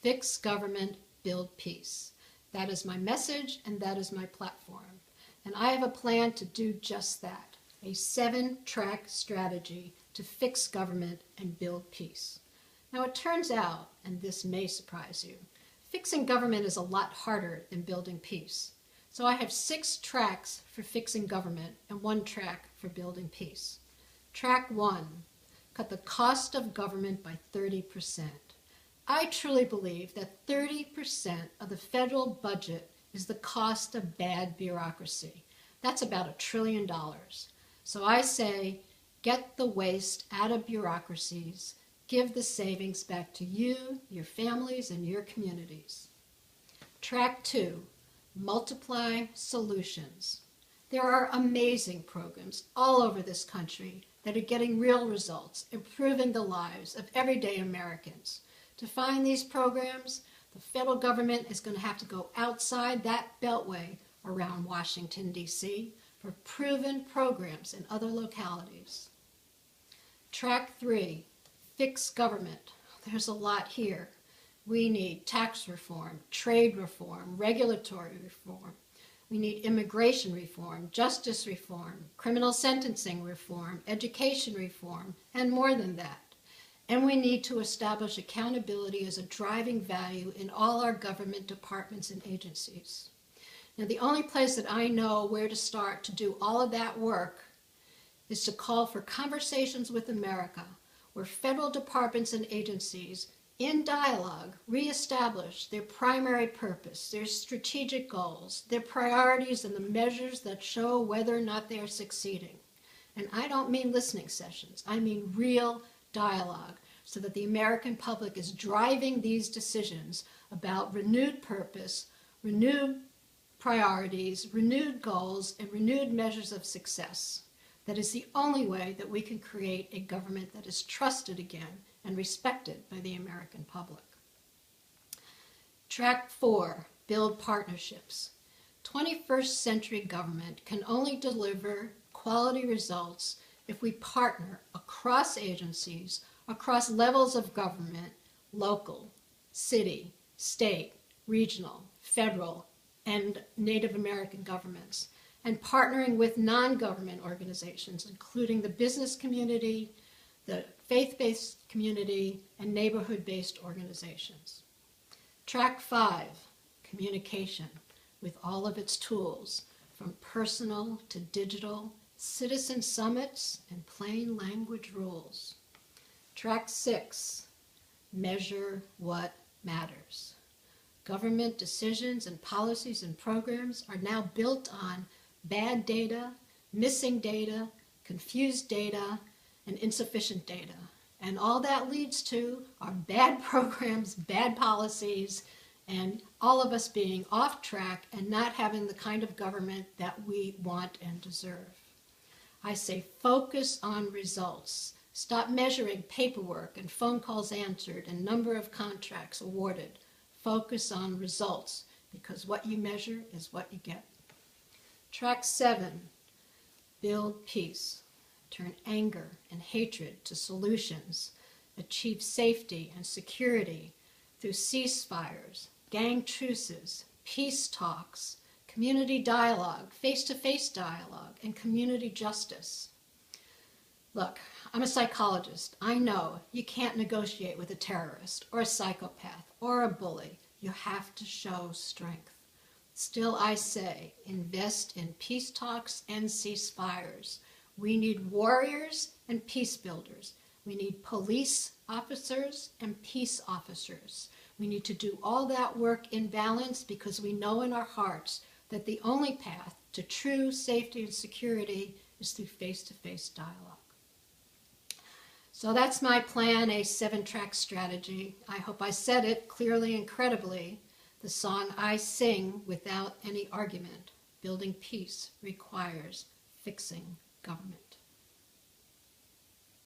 Fix government, build peace. That is my message and that is my platform. And I have a plan to do just that, a 7-track strategy to fix government and build peace. Now it turns out, and this may surprise you, fixing government is a lot harder than building peace. So I have 6 tracks for fixing government and 1 track for building peace. Track 1, cut the cost of government by 30%. I truly believe that 30% of the federal budget is the cost of bad bureaucracy. That's about $1 trillion. So I say, get the waste out of bureaucracies, give the savings back to you, your families, and your communities. Track 2, multiply solutions. There are amazing programs all over this country that are getting real results, improving the lives of everyday Americans. To find these programs, the federal government is going to have to go outside that beltway around Washington, D.C. for proven programs in other localities. Track 3, fix government. There's a lot here. We need tax reform, trade reform, regulatory reform. We need immigration reform, justice reform, criminal sentencing reform, education reform, and more than that. And we need to establish accountability as a driving value in all our government departments and agencies. Now, the only place that I know where to start to do all of that work is to call for conversations with America, where federal departments and agencies, in dialogue, reestablish their primary purpose, their strategic goals, their priorities, and the measures that show whether or not they are succeeding. And I don't mean listening sessions, I mean real dialogue, so that the American public is driving these decisions about renewed purpose, renewed priorities, renewed goals, and renewed measures of success. That is the only way that we can create a government that is trusted again and respected by the American public. Track 4, build partnerships. 21st century government can only deliver quality results if we partner across agencies, across levels of government, local, city, state, regional, federal, and Native American governments, and partnering with non-government organizations, including the business community, the faith-based community, and neighborhood-based organizations. Track 5, communication, with all of its tools, from personal to digital, citizen summits, and plain language rules. Track 6, measure what matters. Government decisions and policies and programs are now built on bad data, missing data, confused data, and insufficient data. And all that leads to are bad programs, bad policies, and all of us being off track and not having the kind of government that we want and deserve. I say focus on results. Stop measuring paperwork and phone calls answered and number of contracts awarded. Focus on results, because what you measure is what you get. Track 7, build peace. Turn anger and hatred to solutions. Achieve safety and security through ceasefires, gang truces, peace talks, community dialogue, face-to-face dialogue, and community justice. Look, I'm a psychologist. I know you can't negotiate with a terrorist or a psychopath or a bully. You have to show strength. Still, I say, invest in peace talks and ceasefires. We need warriors and peace builders. We need police officers and peace officers. We need to do all that work in balance, because we know in our hearts that the only path to true safety and security is through face-to-face dialogue. So that's my plan, a 7-track strategy. I hope I said it clearly and credibly. The song I sing without any argument. Building peace requires fixing government.